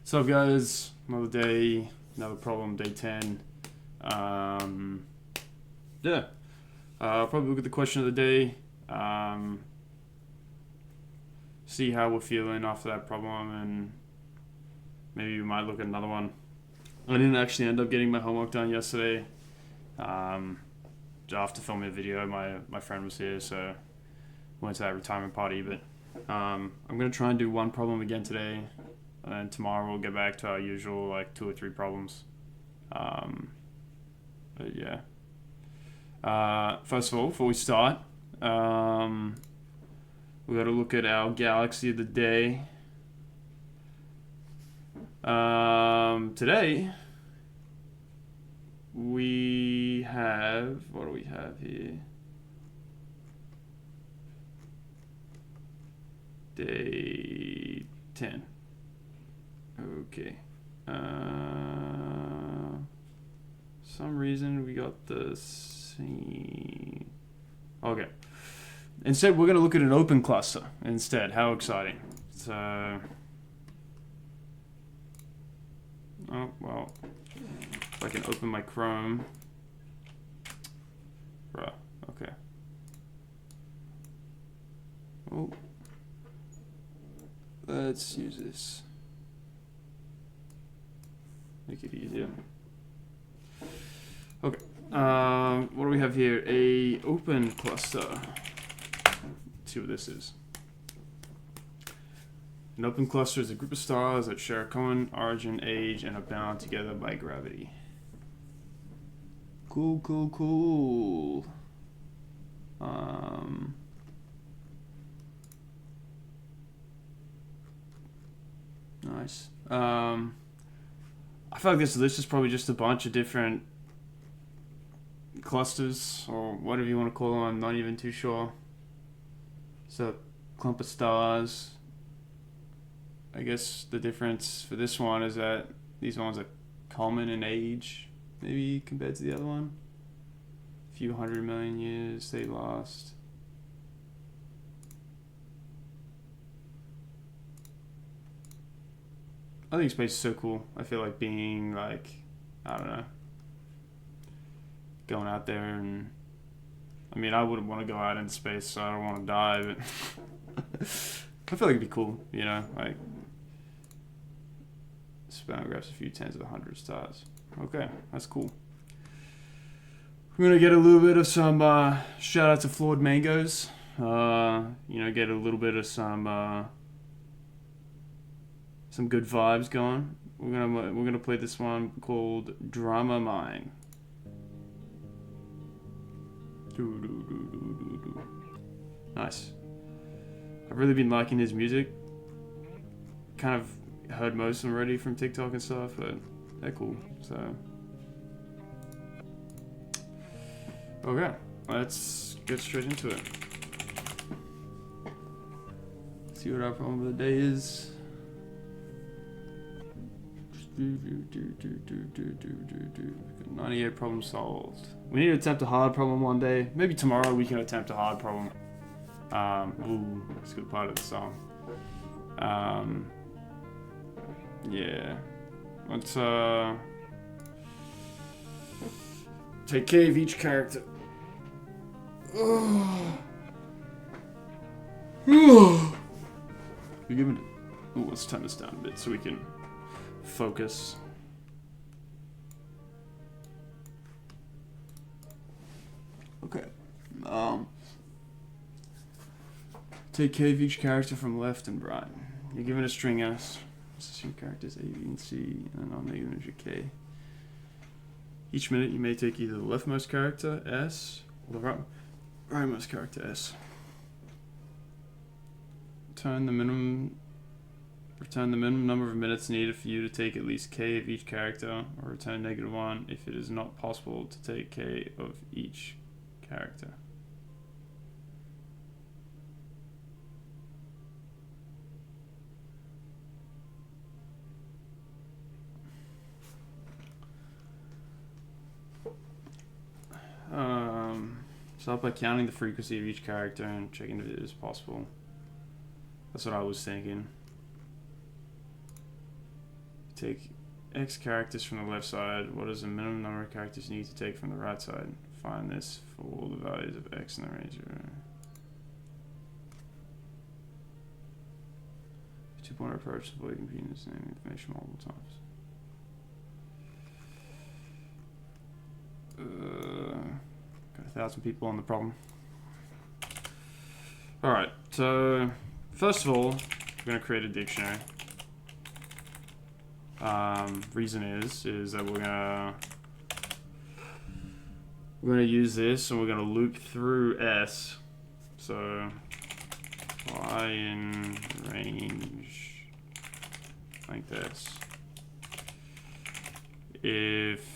So guys, another day, another problem, day 10. Yeah, probably look at the question of the day, see how we're feeling after that problem, and maybe we might look at another one. I didn't actually end up getting my homework done yesterday. After filming the video, my friend was here, so went to that retirement party, but I'm going to try and do one problem again today. And then tomorrow we'll get back to our usual, like, 2 or 3 problems. But yeah. First of all, before we start, we got to look at our galaxy of the day. Today, we have... What do we have here? Day 10. Okay. Some reason we got the same. Okay. Instead, we're going to look at an open cluster instead. How exciting. So. Oh, well. If I can open my Chrome. Bruh. Okay. Oh. Let's use this. Make it easier. Okay. What do we have here? A open cluster. Let's see what this is. An open cluster is a group of stars that share a common origin, age, and are bound together by gravity. Cool, cool, cool. Nice. I feel like this list is probably just a bunch of different clusters, or whatever you want to call them. I'm not even too sure. So, a clump of stars. I guess the difference for this one is that these ones are common in age, maybe compared to the other one. A few 100 million years they last. I think space is so cool. I feel like being, like, I don't know, going out there and, I mean, I wouldn't want to go out into space, so I don't want to die, but I feel like it'd be cool, you know, like, spectrographs a few tens of the 100 stars. Okay, that's cool. We're gonna get a little bit of some shout out to Flawed Mangoes. You know, get a little bit of some good vibes going. We're gonna play this one called Drama Mine. Nice. I've really been liking his music. Kind of heard most of them already from TikTok and stuff, but they're cool. So, okay, let's get straight into it. See what our problem of the day is. 98 problems solved. We need to attempt a hard problem one day. Maybe tomorrow we can attempt a hard problem. Ooh, that's a good part of the song. Yeah. Let's take care of each character. You're giving it. Ooh, let's turn this down a bit so we can focus. Okay. Take care of each character from left and right. You're given a string S. Assume characters A, B, and C, and I'll make them K. Each minute you may take either the leftmost character, S, or the rightmost character, S. Return the minimum number of minutes needed for you to take at least K of each character, or return -1 if it is not possible to take K of each character. Start by counting the frequency of each character and checking if it is possible. That's what I was thinking. take X characters from the left side. What is the minimum number of characters you need to take from the right side? Find this for all the values of X in the range of 2-point approach to avoid computing the same information multiple times. Got 1,000 people on the problem. Alright, so first of all, we're going to create a dictionary. Reason is that we're gonna use this and we're gonna loop through S. So y in range like this. If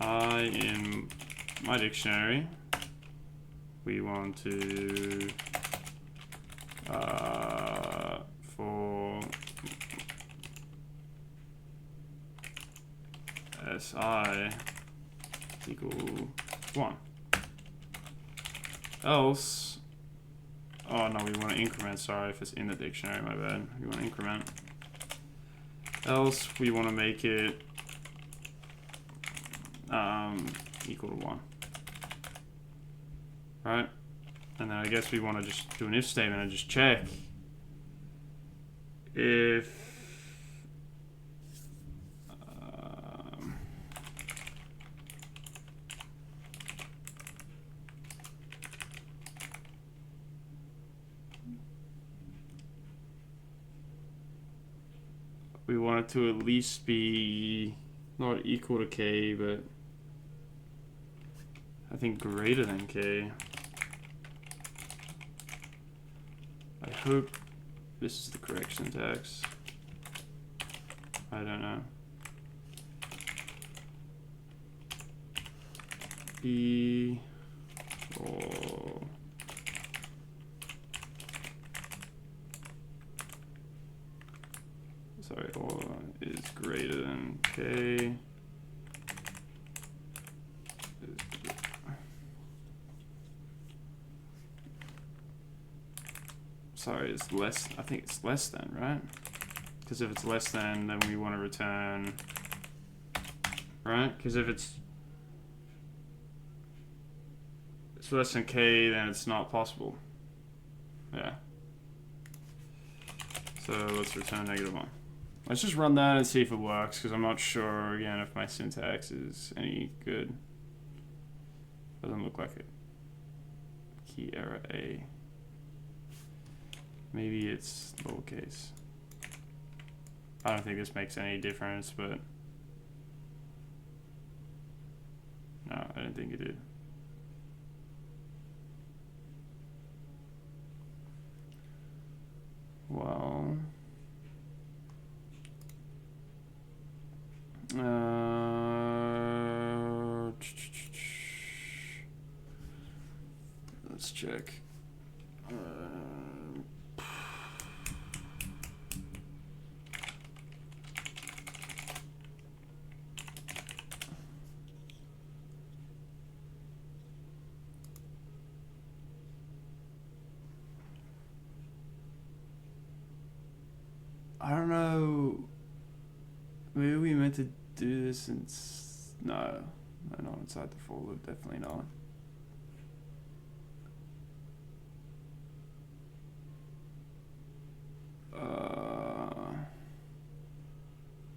I in my dictionary we want to for si equal 1. Else, oh no, we want to increment, sorry, if it's in the dictionary, my bad. We want to increment. Else, we want to make it equal to 1. Right? And then I guess we want to just do an if statement and just check if we want it to at least be not equal to k, but I think greater than k. I hope this is the correct syntax. I don't know. B or sorry, or is greater than k. Sorry, it's less. I think it's less than, right? Because if it's less than, then we want to return, right? Because if it's less than k, then it's not possible. Yeah. So let's return -1. Let's just run that and see if it works, because I'm not sure, again, if my syntax is any good. Doesn't look like it. Key error A. Maybe it's lowercase. I don't think this makes any difference, but no, I didn't think it did. Well, let's check. I don't know. Maybe we meant to do this in no, not inside the for loop. Definitely not.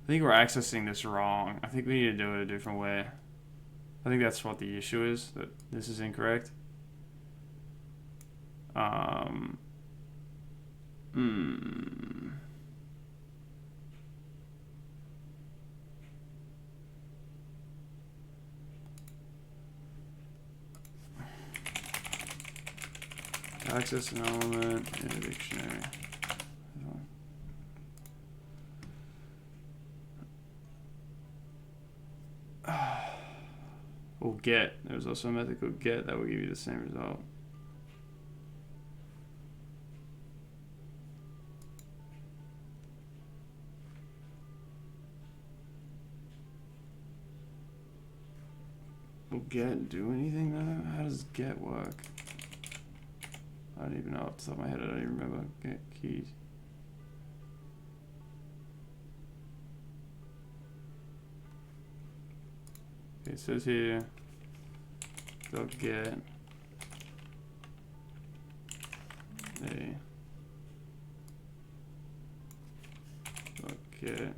I think we're accessing this wrong. I think we need to do it a different way. I think that's what the issue is, that this is incorrect. Access an element in a dictionary. Or get. There's also a method called get that will give you the same result. Will get do anything though? How does get work? I don't even know off the top of my head. I don't even remember. Get keys. it says here, dot get a dot get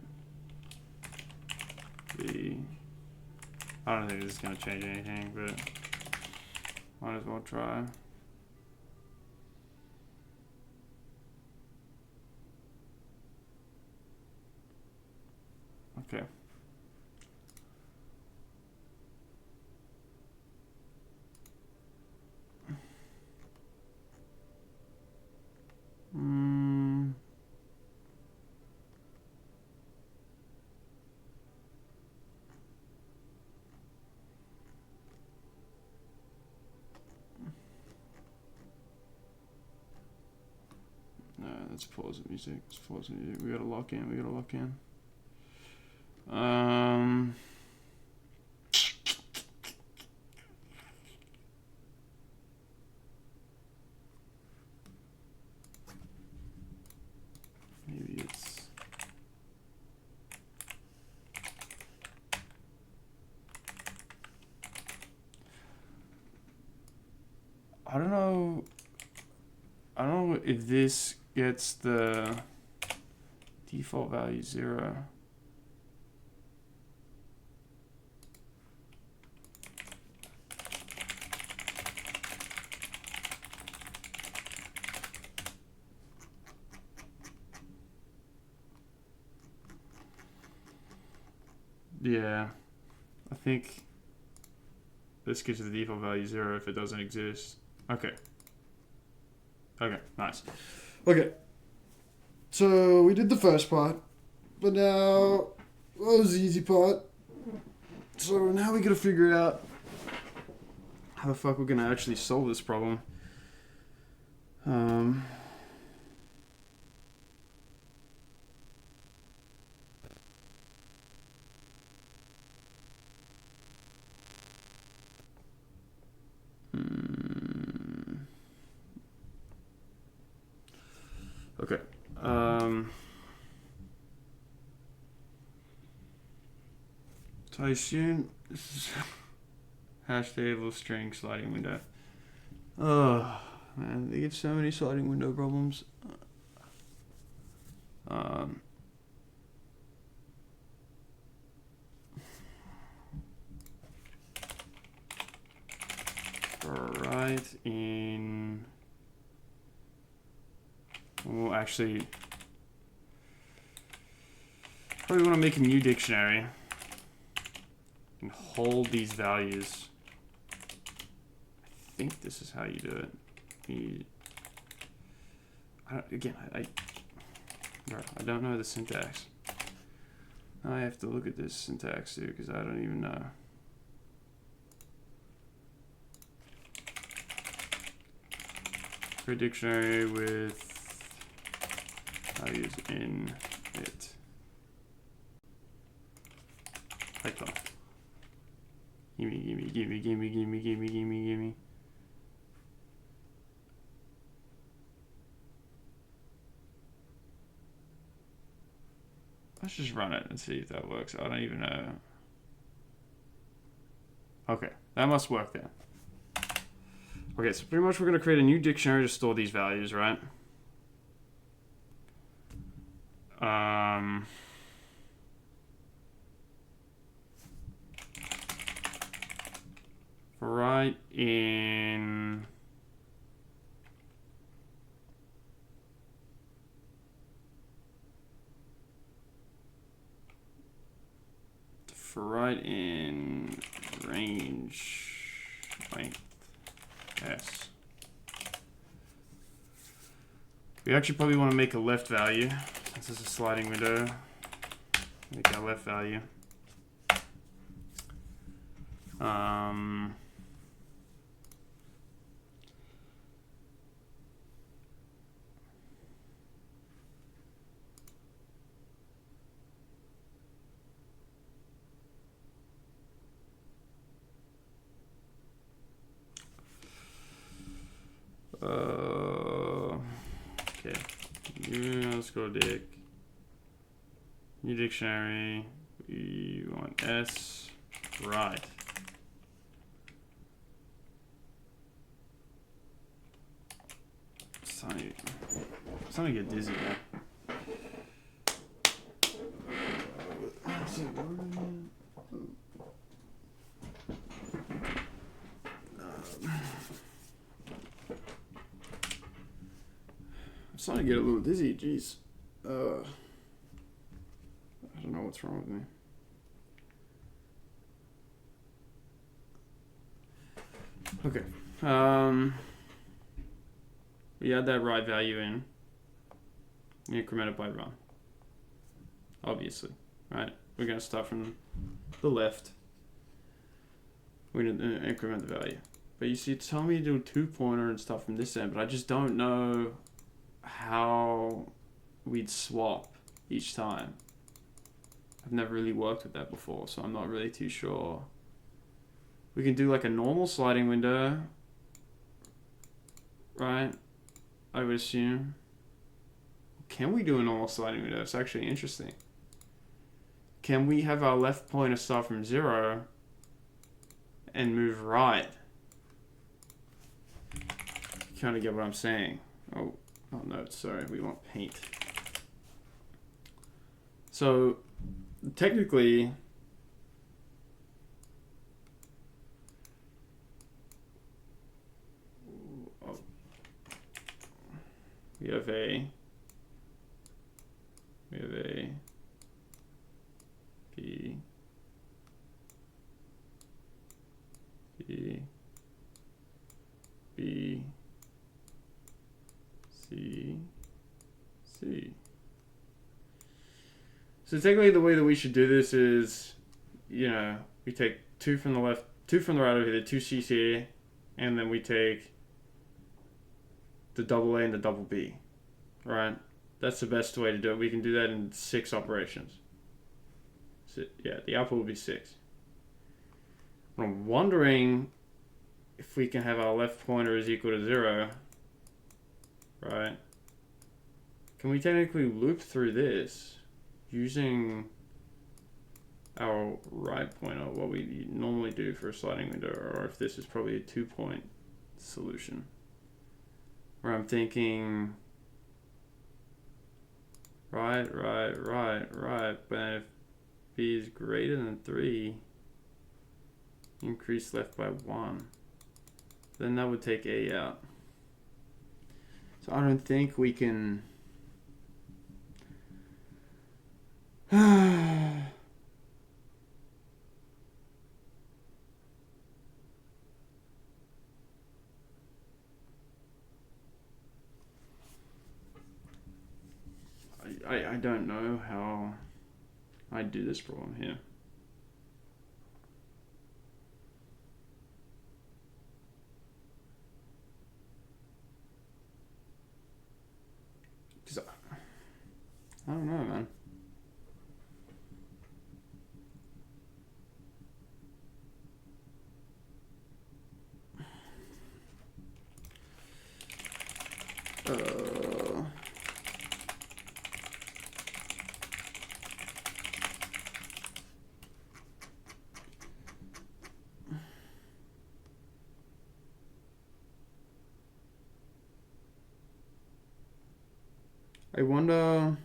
the. I don't think this is going to change anything, but might as well try. Okay. Let's pause the music. Let's pause the music. We gotta lock in. We gotta lock in. Maybe it's. I don't know. I don't know if this gets the default value 0. Yeah, I think this gives the default value 0 if it doesn't exist. Okay. Okay, nice. Okay. So we did the first part, but now that was the easy part. So now we gotta figure out how the fuck we're gonna actually solve this problem. Okay. So I assume this is hash table string sliding window. Oh man, they get so many sliding window problems. Right in. We'll actually probably want to make a new dictionary and hold these values. I think this is how you do it. I don't know the syntax. I have to look at this syntax too because I don't even know. Create a dictionary with values in it. Python. Gimme. Let's just run it and see if that works. I don't even know. Okay, that must work then. Okay, so pretty much we're going to create a new dictionary to store these values, right? Right in range length S. We actually probably want to make a left value since this is a sliding window. Make our left value. Okay. Let's go dic. New dictionary. We want S. Right. starting to get dizzy now. I'm starting to get a little dizzy. Jeez. I don't know what's wrong with me. Okay. We add that right value in. We increment it by run. Obviously, right? We're going to start from the left. We're going to increment the value. But you see, it's telling me to do a 2-pointer and stuff from this end, but I just don't know how we'd swap each time. I've never really worked with that before, so I'm not really too sure. We can do like a normal sliding window, right? I would assume. Can we do a normal sliding window? It's actually interesting. Can we have our left pointer start from 0 and move right? You kind of get what I'm saying. Oh no, sorry, we want paint. So technically, we have A, B, B, C, C. So technically the way that we should do this is, you know, we take 2 from the left, 2 from the right over here, 2 C's here, and then we take the double A and the double B, right? That's the best way to do it. We can do that in 6 operations. So, yeah, the output will be 6. But I'm wondering if we can have our left pointer is equal to 0, right? Can we technically loop through this using our right pointer, what we normally do for a sliding window, or if this is probably a 2-point solution, where I'm thinking right, but if B is greater than 3, increase left by 1, then that would take A out. So I don't think we can I don't know how I do this problem here. I don't know, man. I wonder.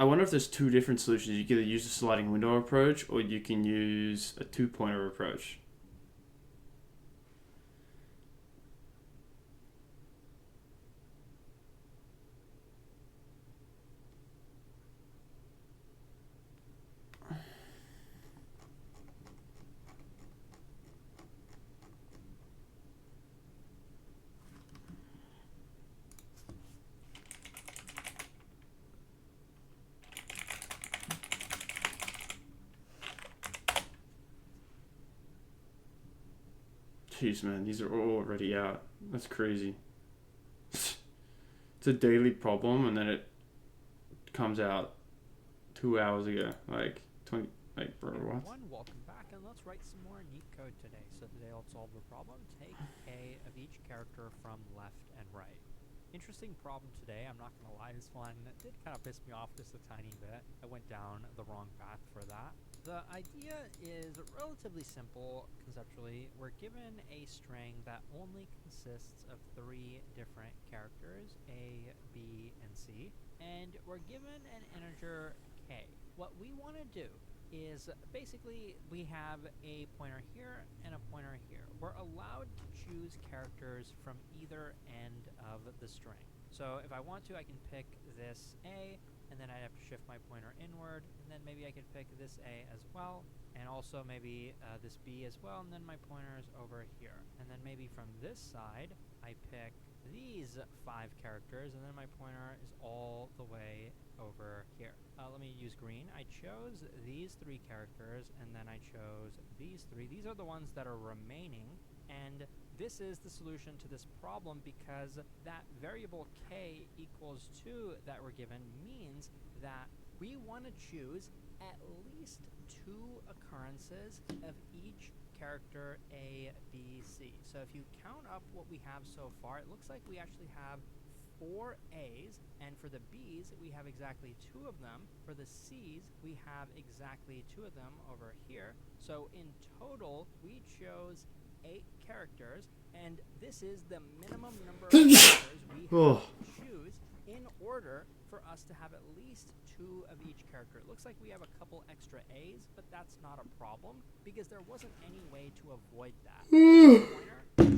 I wonder if there's 2 different solutions. You can either use a sliding window approach or you can use a 2-pointer approach. Jeez, man, these are all already out. That's crazy. It's a daily problem, and then it comes out 2 hours ago. Like, 20, like, bro, what? Welcome back, and let's write some more Leetcode today. So today I'll solve the problem. Take A of each character from left and right. Interesting problem today, I'm not going to lie, this one did kind of piss me off just a tiny bit. I went down the wrong path for that. the idea is relatively simple conceptually. We're given a string that only consists of 3 different characters, A, B, and C, and we're given an integer k. What we want to do is basically we have a pointer here and a pointer here. We're allowed to choose characters from either end of the string. So if I want to, I can pick this A, and then I'd have to shift my pointer inward, and then maybe I could pick this A as well, and also maybe this B as well, and then my pointer is over here. And then maybe from this side, I pick these 5 characters, and then my pointer is all the way over here. Let me use green. I chose these 3 characters, and then I chose these 3. These are the ones that are remaining, and this is the solution to this problem because that variable k equals 2 that we're given means that we want to choose at least 2 occurrences of each character A, B, C. So if you count up what we have so far, it looks like we actually have 4 A's, and for the B's, we have exactly 2 of them. For the C's, we have exactly 2 of them over here. So in total, we chose 8 characters, and this is the minimum number of characters we have to choose in order for us to have at least 2 of each character. It looks like we have a couple extra A's, but that's not a problem because there wasn't any way to avoid that.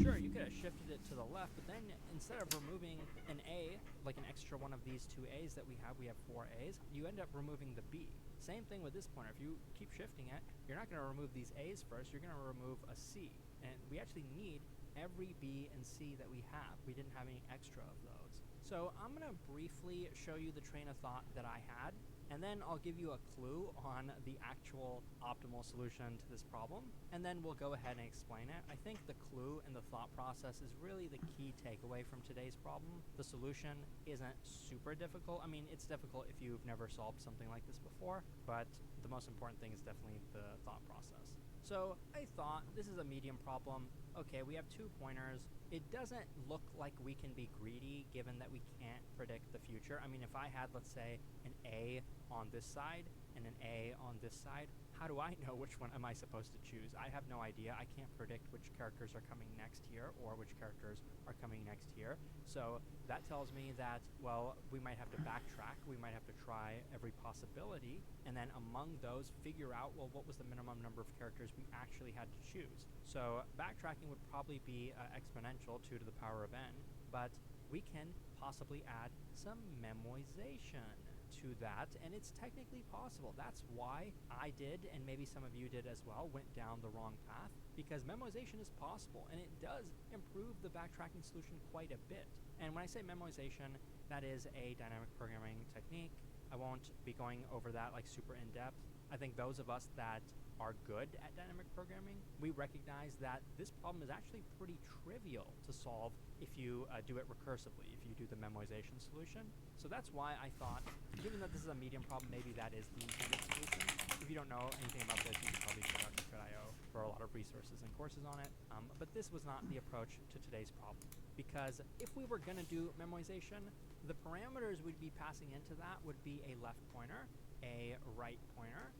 Sure, you could have shifted it to the left, but then instead of removing an A, like an extra one of these 2 A's that we have 4 A's, you end up removing the B. Same thing with this pointer. If you keep shifting it, you're not going to remove these A's first, you're going to remove a C. And we actually need every B and C that we have. We didn't have any extra of those. So I'm going to briefly show you the train of thought that I had, and then I'll give you a clue on the actual optimal solution to this problem, and then we'll go ahead and explain it. I think the clue and the thought process is really the key takeaway from today's problem. The solution isn't super difficult. I mean, it's difficult if you've never solved something like this before, but the most important thing is definitely the thought process. So I thought this is a medium problem. Okay, we have 2 pointers. It doesn't look like we can be greedy given that we can't predict the future. I mean, if I had, let's say, an A on this side and an A on this side, how do I know which one am I supposed to choose? I have no idea. I can't predict which characters are coming next here or which characters are coming next here. So that tells me that, well, we might have to backtrack. We might have to try every possibility. And then among those, figure out, well, what was the minimum number of characters we actually had to choose? So backtracking would probably be exponential, 2 to the power of n. But we can possibly add some memoization to that, and it's technically possible. That's why I did, and maybe some of you did as well, went down the wrong path, because memoization is possible, and it does improve the backtracking solution quite a bit. And when I say memoization, that is a dynamic programming technique. I won't be going over that like super in depth. I think those of us that are good at dynamic programming, we recognize that this problem is actually pretty trivial to solve if you do it recursively, if you do the memoization solution. So that's why I thought, given that this is a medium problem, maybe that is the intended solution. If you don't know anything about this, you can probably check out Leetcode.io for a lot of resources and courses on it. But this was not the approach to today's problem, because if we were going to do memoization, the parameters we'd be passing into that would be a left pointer, a right pointer,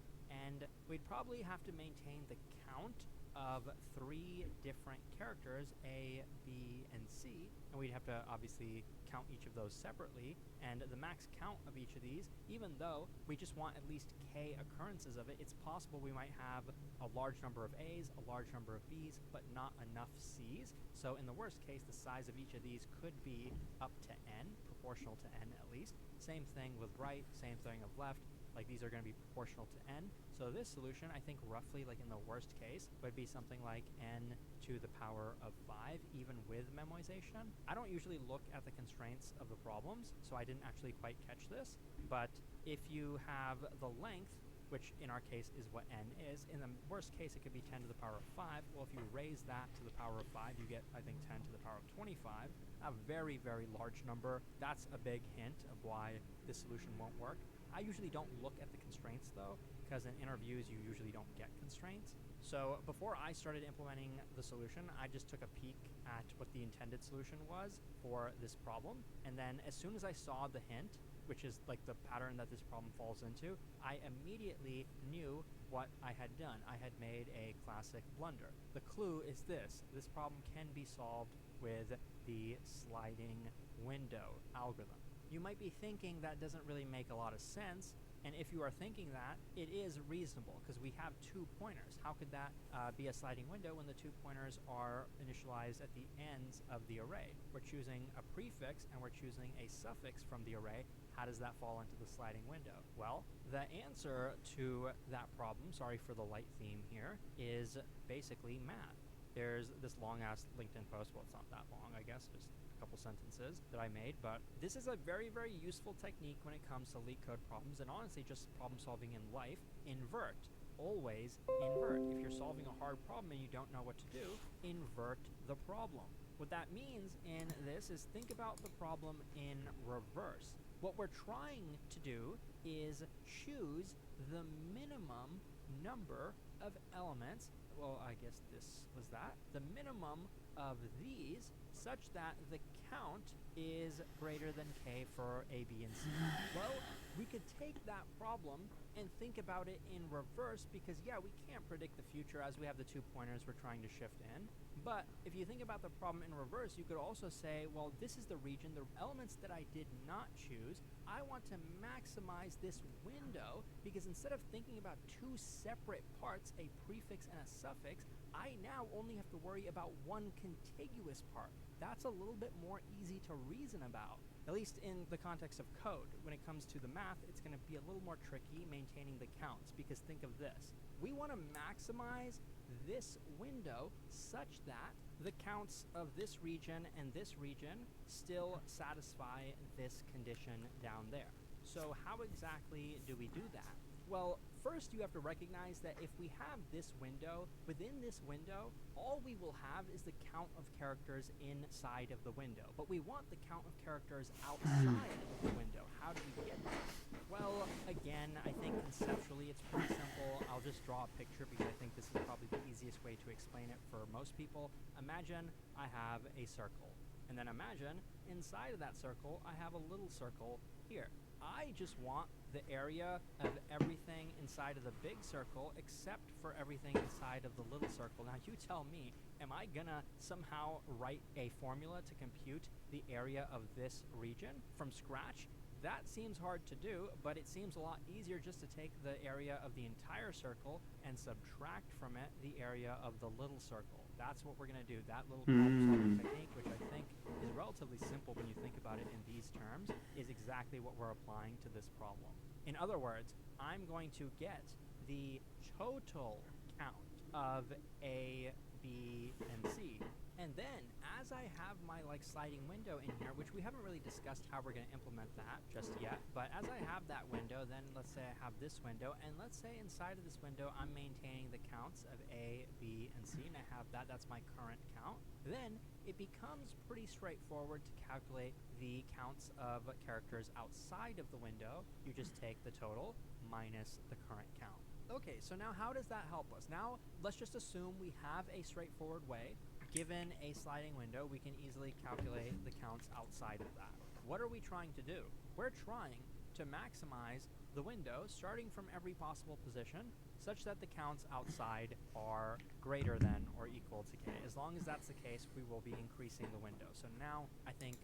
and we'd probably have to maintain the count of 3 different characters, A, B, and C, and we'd have to obviously count each of those separately, and the max count of each of these, even though we just want at least k occurrences of it, it's possible we might have a large number of A's, a large number of B's, but not enough C's. So in the worst case, the size of each of these could be up to n, proportional to n at least. Same thing with right, same thing of left. Like, these are going to be proportional to n. So this solution, I think roughly, like in the worst case, would be something like n to the power of 5, even with memoization. I don't usually look at the constraints of the problems, so I didn't actually quite catch this. But if you have the length, which in our case is what n is, in the worst case it could be 10 to the power of 5. Well, if you raise that to the power of 5, you get, I think, 10 to the power of 25. A very, very large number. That's a big hint of why this solution won't work. I usually don't look at the constraints, though, because in interviews you usually don't get constraints. So before I started implementing the solution, I just took a peek at what the intended solution was for this problem. And then as soon as I saw the hint which is like the pattern that this problem falls into, I immediately knew what I had done. I had made a classic blunder. The clue is this. This problem can be solved with the sliding window algorithm. You might be thinking that doesn't really make a lot of sense, and if you are thinking that, it is reasonable because we have 2 pointers. How could that be a sliding window when the 2 pointers are initialized at the ends of the array? We're choosing a prefix and we're choosing a suffix from the array. How does that fall into the sliding window? Well, the answer to that problem, sorry for the light theme here, is basically math. There's this long-ass LinkedIn post. Well, it's not that long, I guess, just a couple sentences that I made, but this is a very, very useful technique when it comes to Leetcode problems, and honestly just problem solving in life. Invert. Always invert. If you're solving a hard problem and you don't know what to do, invert the problem. What that means in this is think about the problem in reverse. What we're trying to do is choose the minimum number of elements. Well, I guess this was that. The minimum of these such that the count is greater than k for a, b, and c. Well, we could take that problem and think about it in reverse because, yeah, we can't predict the future as we have the 2 pointers we're trying to shift in. But if you think about the problem in reverse, you could also say, well, this is the region, the elements that I did not choose, I want to maximize this window because instead of thinking about 2 separate parts, a prefix and a suffix, I now only have to worry about 1 contiguous part. That's a little bit more easy to reason about, at least in the context of code. When it comes to the math, it's going to be a little more tricky maintaining the counts because think of this. We want to maximize this window such that the counts of this region and this region still satisfy this condition down there. So how exactly do we do that? Well, first you have to recognize that if we have this window, within this window, all we will have is the count of characters inside of the window. But we want the count of characters outside of the window. How do we get there? Well, again, I think conceptually it's pretty simple. I'll just draw a picture because I think this is probably the easiest way to explain it for most people. Imagine I have a circle. And then imagine inside of that circle, I have a little circle here. I just want the area of everything inside of the big circle except for everything inside of the little circle. Now you tell me, am I gonna somehow write a formula to compute the area of this region from scratch? That seems hard to do, but it seems a lot easier just to take the area of the entire circle and subtract from it the area of the little circle. That's what we're going to do. That little problem-solving technique, which I think is relatively simple when you think about it in these terms, is exactly what we're applying to this problem. In other words, I'm going to get the total count of A, B, and C. And then, as I have my sliding window in here, which we haven't really discussed how we're going to implement that just yet, but as I have that window, then let's say I have this window, and let's say inside of this window, I'm maintaining the counts of A, B, and C, and I have that. That's my current count. Then it becomes pretty straightforward to calculate the counts of characters outside of the window. You just take the total minus the current count. Okay, so now how does that help us? Now, let's just assume we have a straightforward way. Given a sliding window, we can easily calculate the counts outside of that. What are we trying to do? We're trying to maximize the window starting from every possible position such that the counts outside are greater than or equal to k. As long as that's the case, we will be increasing the window. So now I think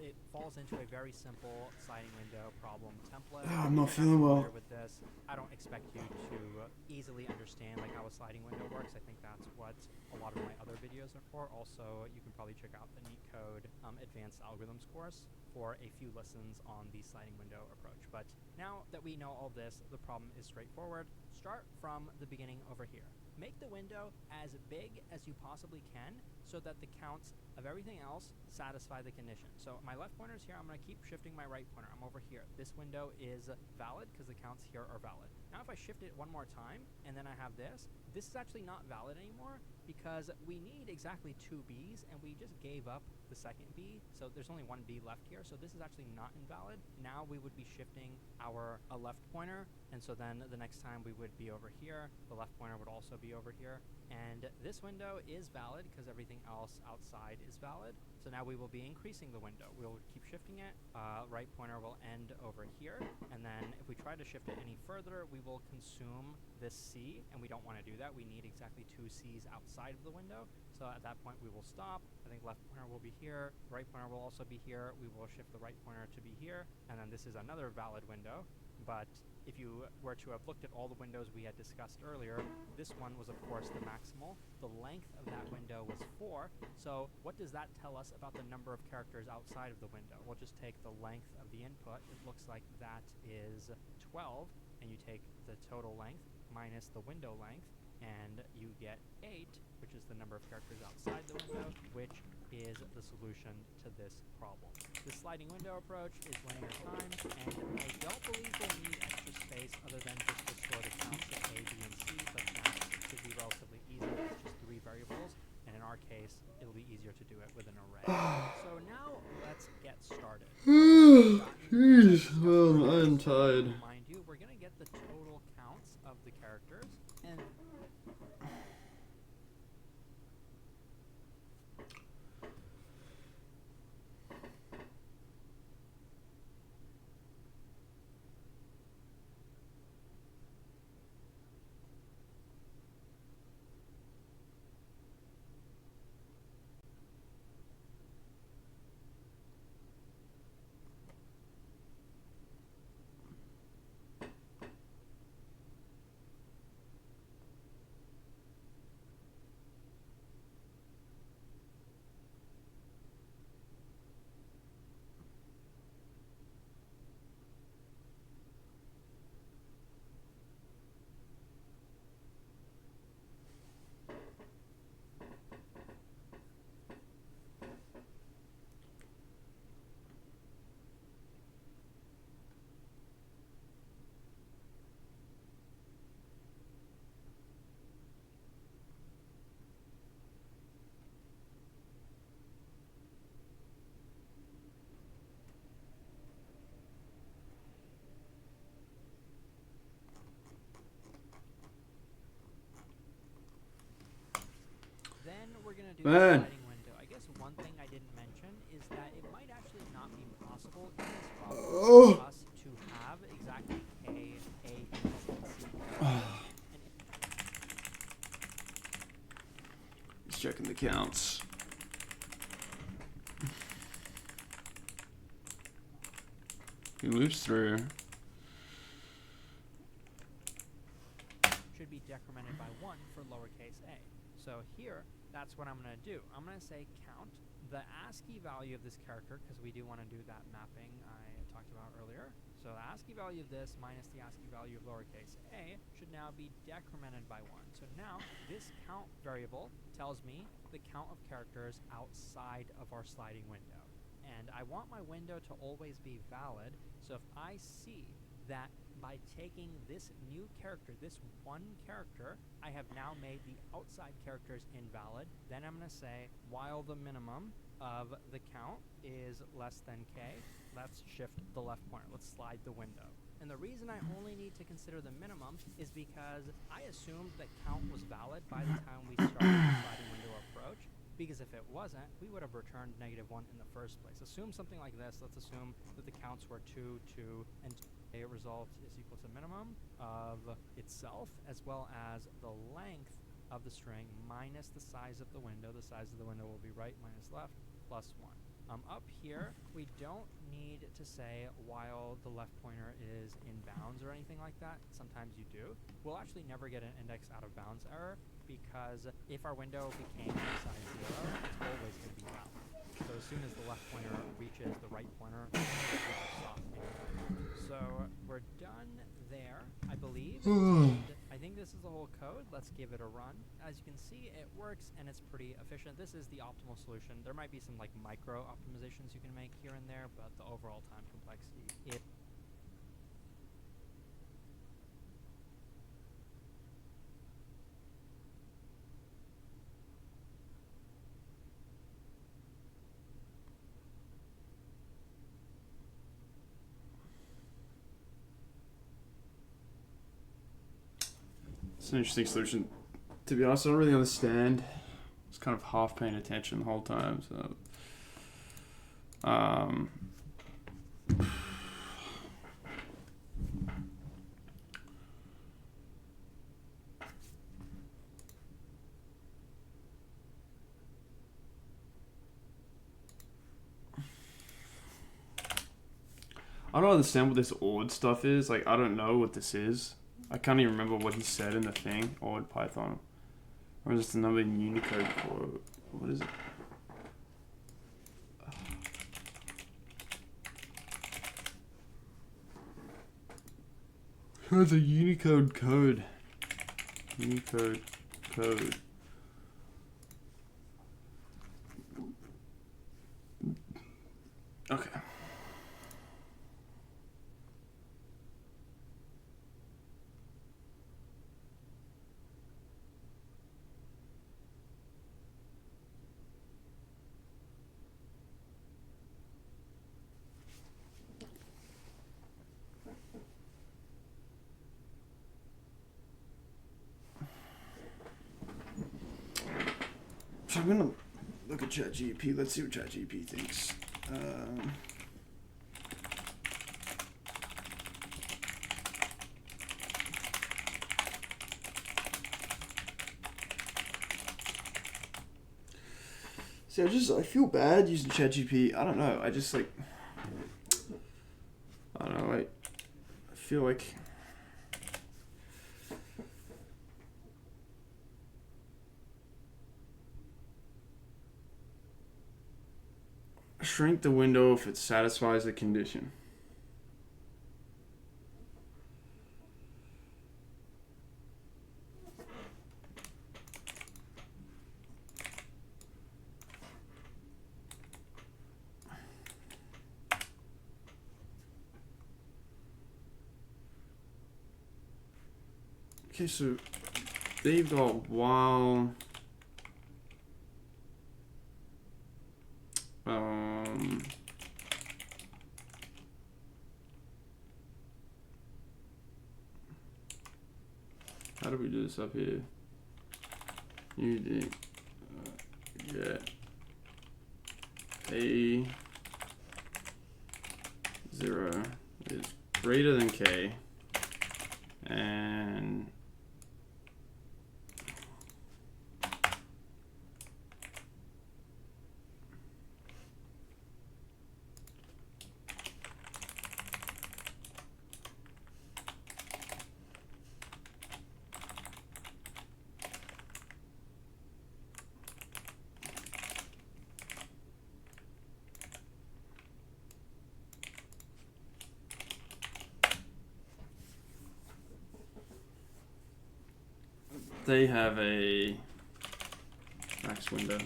it falls into a very simple sliding window problem template. I'm not feeling well. With this, I don't expect you to easily understand how a sliding window works. I think that's what a lot of my other videos are for. Also, you can probably check out the Leetcode Advanced Algorithms course for a few lessons on the sliding window approach. But now that we know all this, the problem is straightforward. Start from the beginning over here. Make the window as big as you possibly can so that the counts of everything else satisfy the condition. So my left pointer is here. I'm going to keep shifting my right pointer. I'm over here. This window is valid because the counts here are valid. Now if I shift it one more time and then I have this is actually not valid anymore because we need exactly 2 B's and we just gave up the second B. So there's only 1 B left here. So this is actually not invalid. Now we would be shifting our left pointer. And so then the next time we would be over here. The left pointer would also be over here. And this window is valid because everything else outside is valid. So now we will be increasing the window. We'll keep shifting it. Right pointer will end over here. And then if we try to shift it any further, we will consume this C. And we don't want to do that. We need exactly 2 C's outside of the window. So at that point, we will stop. I think left pointer will be here. Right pointer will also be here. We will shift the right pointer to be here. And then this is another valid window. But if you were to have looked at all the windows we had discussed earlier, this one was, of course, the maximal. The length of that window was 4. So what does that tell us about the number of characters outside of the window? We'll just take the length of the input. It looks like that is 12. And you take the total length minus the window length, and you get 8, which is the number of characters outside the window, which is the solution to this problem. The sliding window approach is linear time, and I don't believe we'll need extra space other than just to store the counts of A, B, and C, but that should be relatively easy. It's just 3 variables, and in our case, it'll be easier to do it with an array. So now let's get started. Jeez, I'm tired. Remind you, we're going to get the total counts of the characters, and then we're going to do the sliding window. I guess one thing I didn't mention is that it might actually not be possible in this problem for us to have exactly K, A, B, C. He's checking the counts. He loops through. Should be decremented by 1 for lowercase a. So here, that's what I'm going to do. I'm going to say count the ASCII value of this character, because we do want to do that mapping I talked about earlier. So the ASCII value of this minus the ASCII value of lowercase a should now be decremented by 1. So now this count variable tells me the count of characters outside of our sliding window. And I want my window to always be valid. So if I see that by taking this new character, this one character, I have now made the outside characters invalid, then I'm going to say, while the minimum of the count is less than k, let's shift the left pointer. Let's slide the window. And the reason I only need to consider the minimum is because I assumed that count was valid by the time we started the sliding window approach. Because if it wasn't, we would have returned -1 in the first place. Assume something like this. Let's assume that the counts were 2, 2, and 2. A result is equal to minimum of itself, as well as the length of the string minus the size of the window. The size of the window will be right minus left plus 1. Up here, we don't need to say while the left pointer is in bounds or anything like that. Sometimes you do. We'll actually never get an index out of bounds error, because if our window became size 0, it's always going to be valid. So as soon as the left pointer reaches the right pointer, it will stop. So we're done there, I believe. And I think this is the whole code. Let's give it a run. As you can see, it works and it's pretty efficient. This is the optimal solution. There might be some like micro optimizations you can make here and there, but the overall time complexity is It's an interesting solution. To be honest, I don't really understand. I was kind of half paying attention the whole time. So, I don't understand what this ORD stuff is. Like, I don't know what this is. I can't even remember what he said in the thing. ORD Python. Or is this the number in Unicode code? What is it? It's a Unicode code. Unicode code. Okay. So I'm gonna look at ChatGPT. Let's see what ChatGPT thinks. See, I feel bad using ChatGPT. I don't know. I just like, I don't know. I feel like shrink the window if it satisfies the condition. Okay, so they've got while how do we do this up here? You did get a 0 is greater than k, and they have a max window.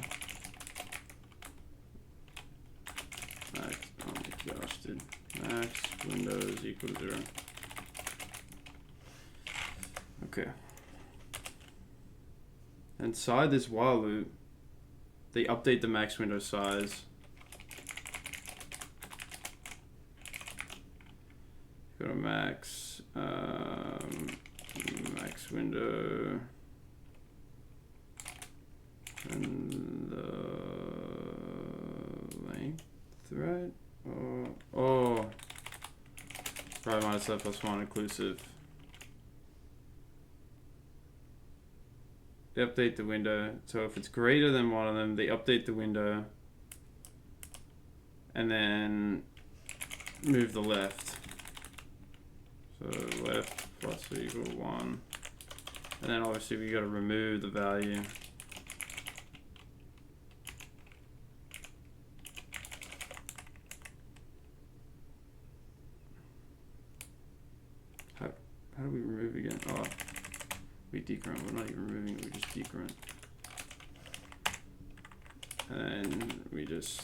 Max, oh my gosh, dude. Max window is equal to 0. Okay. Inside this while loop, they update the max window size. Go to max, max window. And the length, right? Oh, probably minus that plus 1 inclusive. They update the window. So if it's greater than one of them, they update the window and then move the left. So left plus or equal 1. And then obviously we got to remove the value. How do we remove again? Oh, We decrement. We're not even removing it. We just decrement. And then we just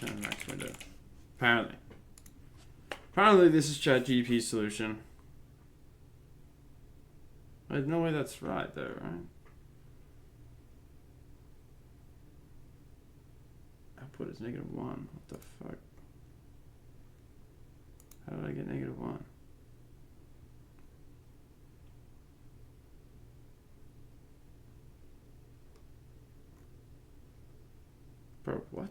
turn max window. Apparently this is ChatGPT's solution. There's no way that's right though, right? Output is -1. What the fuck? How did I get -1? Bro, what?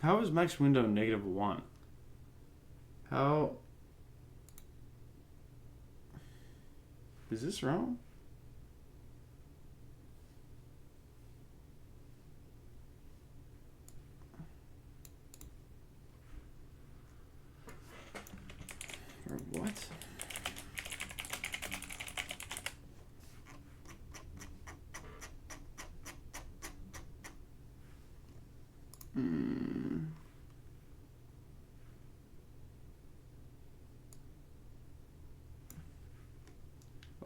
How is max window -1? How is this wrong? Or what?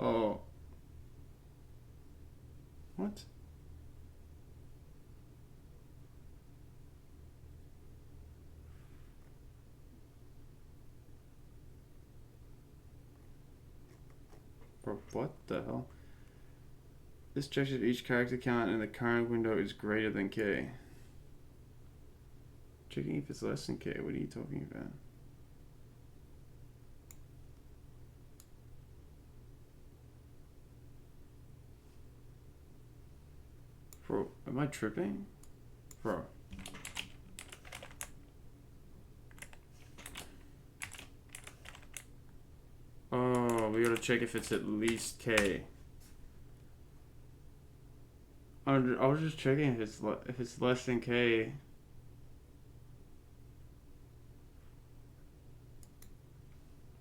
Oh. What? Bro, what the hell? This checks if each character count in the current window is greater than K. Checking if it's less than K. What are you talking about? Bro, am I tripping? Bro. Oh, we gotta check if it's at least K. I was just checking if it's less than K.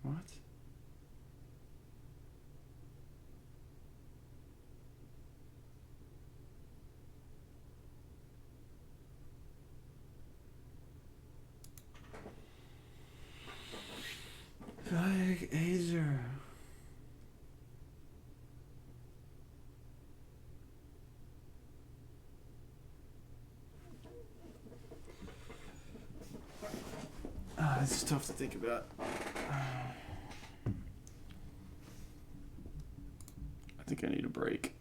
What? Like Azer. This is tough to think about. I think I need a break.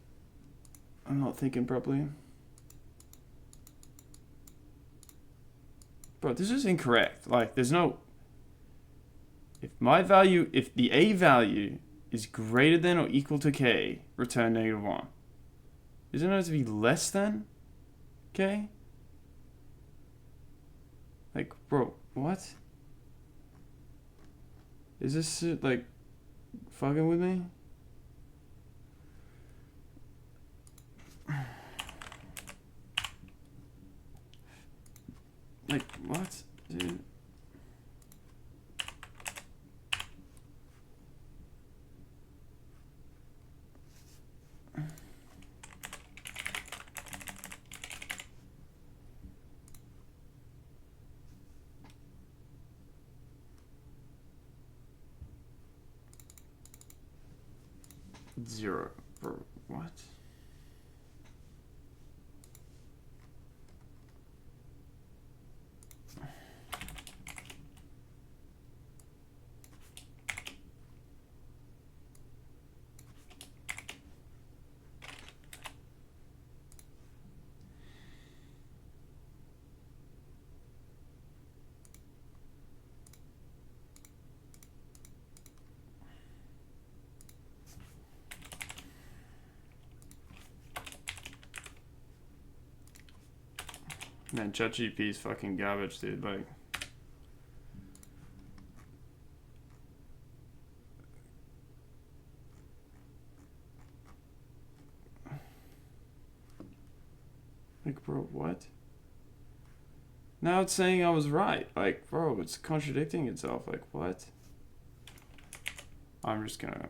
I'm not thinking properly. Bro, this is incorrect. Like, there's no... If the A value is greater than or equal to K, return -1. Isn't it to be less than K? Like, bro, what? Is this shit, like, fucking with me? Like, what? Dude. Zero. Bro, what? Man, ChatGPT is fucking garbage, dude. Like, bro, what? Now it's saying I was right. Like, bro, it's contradicting itself. Like, what? I'm just gonna.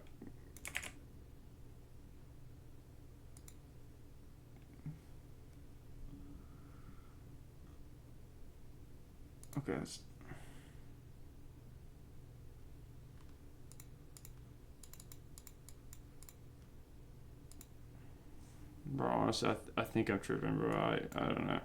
Okay. Bro, honestly, I think I'm tripping, bro. I don't know.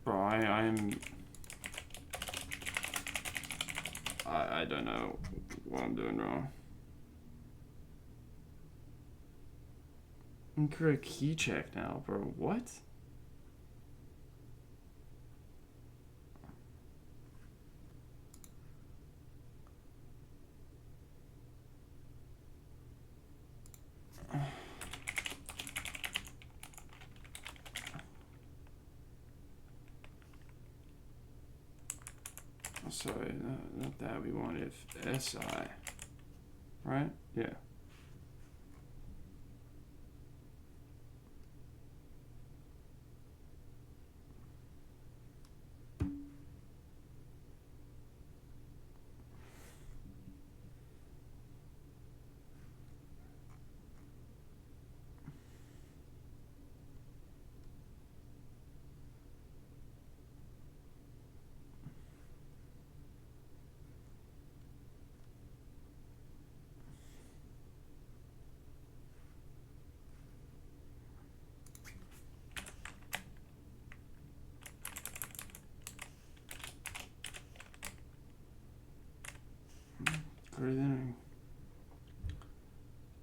Bro, I don't know what I'm doing wrong. Incorrect key check now, bro. What? Sorry, not that. We wanted SI, right? Yeah.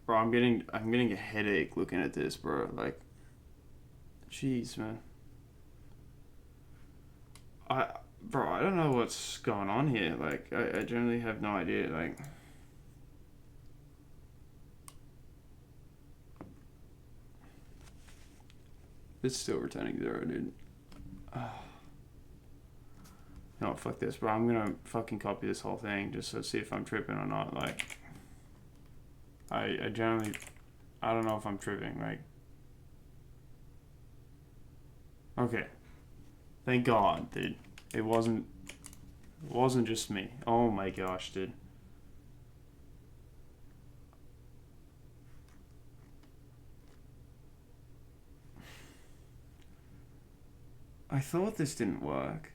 Bro, I'm getting a headache looking at this, bro. Like, jeez, man. Bro, I don't know what's going on here. Like, I generally have no idea. Like, it's still returning 0, dude. No, fuck this, bro. I'm gonna fucking copy this whole thing just to see if I'm tripping or not. Like, I generally, I don't know if I'm tripping. Like, okay, thank God, dude. It wasn't just me. Oh my gosh, dude. I thought this didn't work.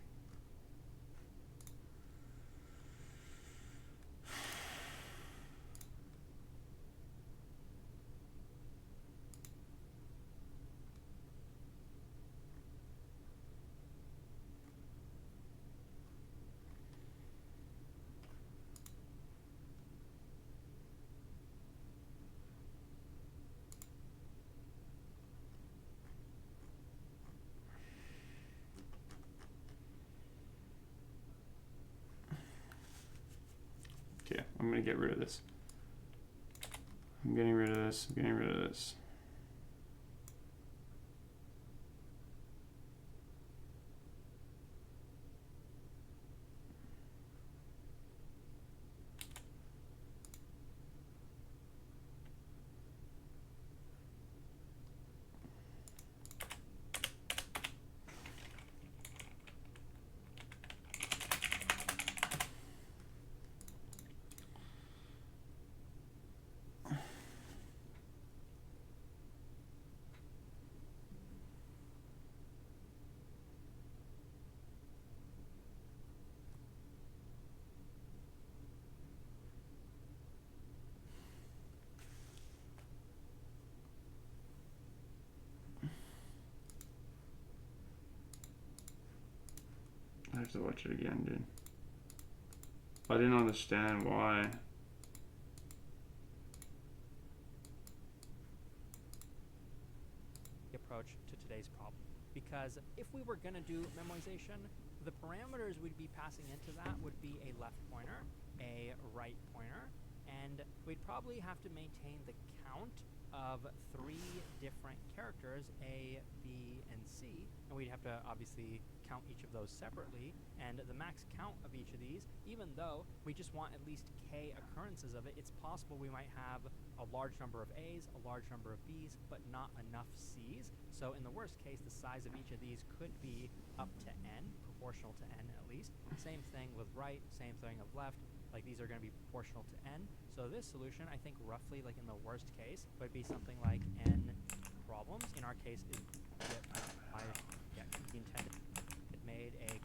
Okay, I'm gonna get rid of this. I'm getting rid of this. I'm getting rid of this. I have to watch it again, dude. I didn't understand why. because if we were going to do memoization, the parameters we'd be passing into that would be a left pointer, a right pointer, and we'd probably have to maintain the count of 3 different characters, A, B, and C, and we'd have to obviously count each of those separately, and the max count of each of these, even though we just want at least k occurrences of it, it's possible we might have a large number of A's, a large number of B's, but not enough C's. So in the worst case, the size of each of these could be up to n, proportional to n at least. Same thing with right, same thing of left. Like, these are going to be proportional to n. So this solution, I think roughly, like in the worst case, would be something like n problems. In our case, is we intended it made a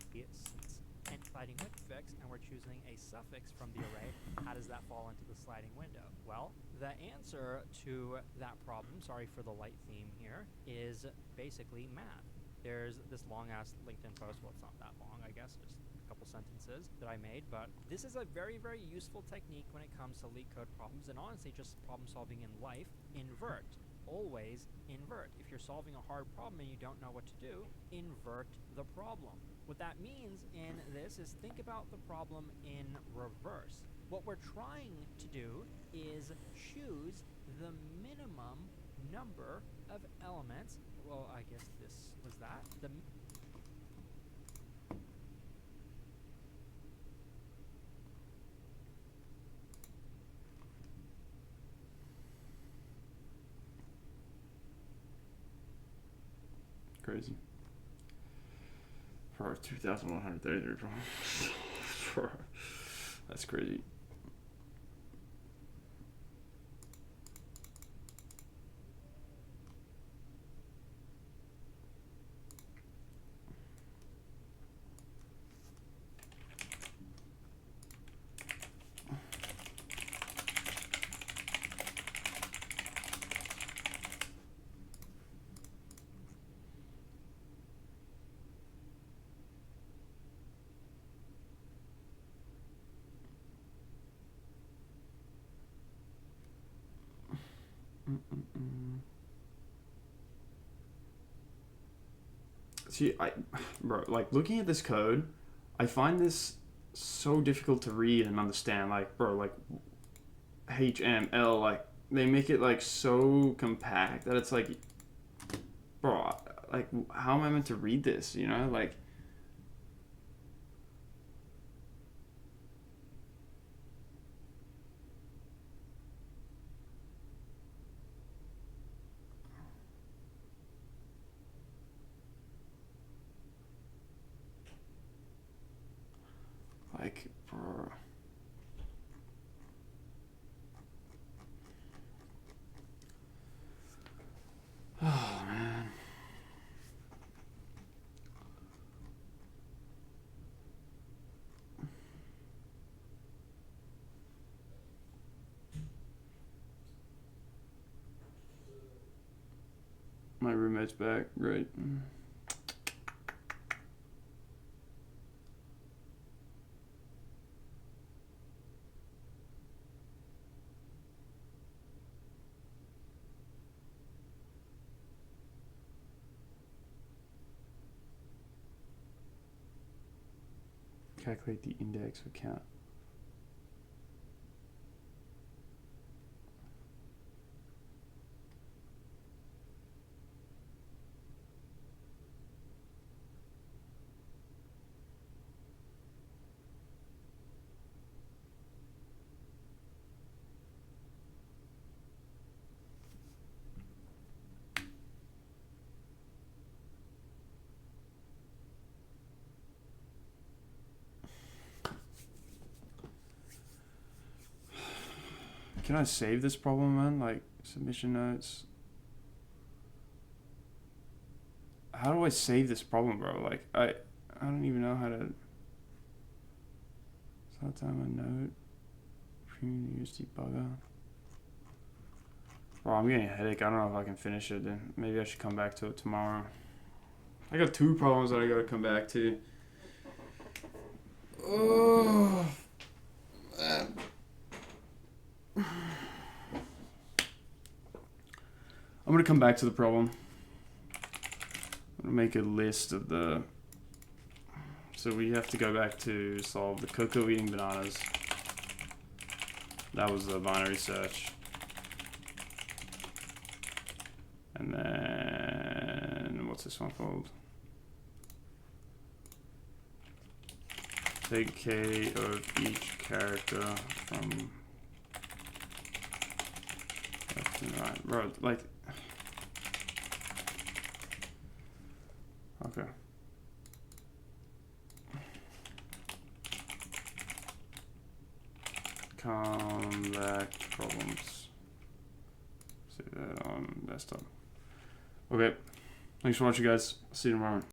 and sliding width fix, and we're choosing a suffix from the array. How does that fall into the sliding window? Well, the answer to that problem, sorry for the light theme here, is basically math. There's this long-ass LinkedIn post. Well, it's not that long, I guess, just a couple sentences that I made, but this is a very, very useful technique when it comes to Leetcode problems, and honestly, just problem solving in life. Invert. Always invert. If you're solving a hard problem and you don't know what to do, invert the problem. What that means in this is think about the problem in reverse. What we're trying to do is choose the minimum number of elements. Well, I guess this was that. Crazy. For 2,133 problems. That's crazy. See, bro, like looking at this code, I find this so difficult to read and understand. Like, bro, like HML, like they make it like so compact that it's like, bro, like how am I meant to read this? You know, like. Like, bro. Oh, man. My roommate's back. Great. Calculate the index of count. Can I save this problem, man? Like, submission notes. How do I save this problem, bro? Like, I don't even know how to. Start time a note. Premium use debugger. Bro, I'm getting a headache. I don't know if I can finish it. Then maybe I should come back to it tomorrow. I got 2 problems that I gotta come back to. Oh, man. I'm gonna come back to the problem. I'm make a list of the. So we have to go back to solve the cocoa eating bananas. That was the binary search. And then what's this one called? Take K of each character from left and right. Bro, like. Okay. Comeback problems. See that on desktop. Okay. Thanks for watching, guys. See you tomorrow.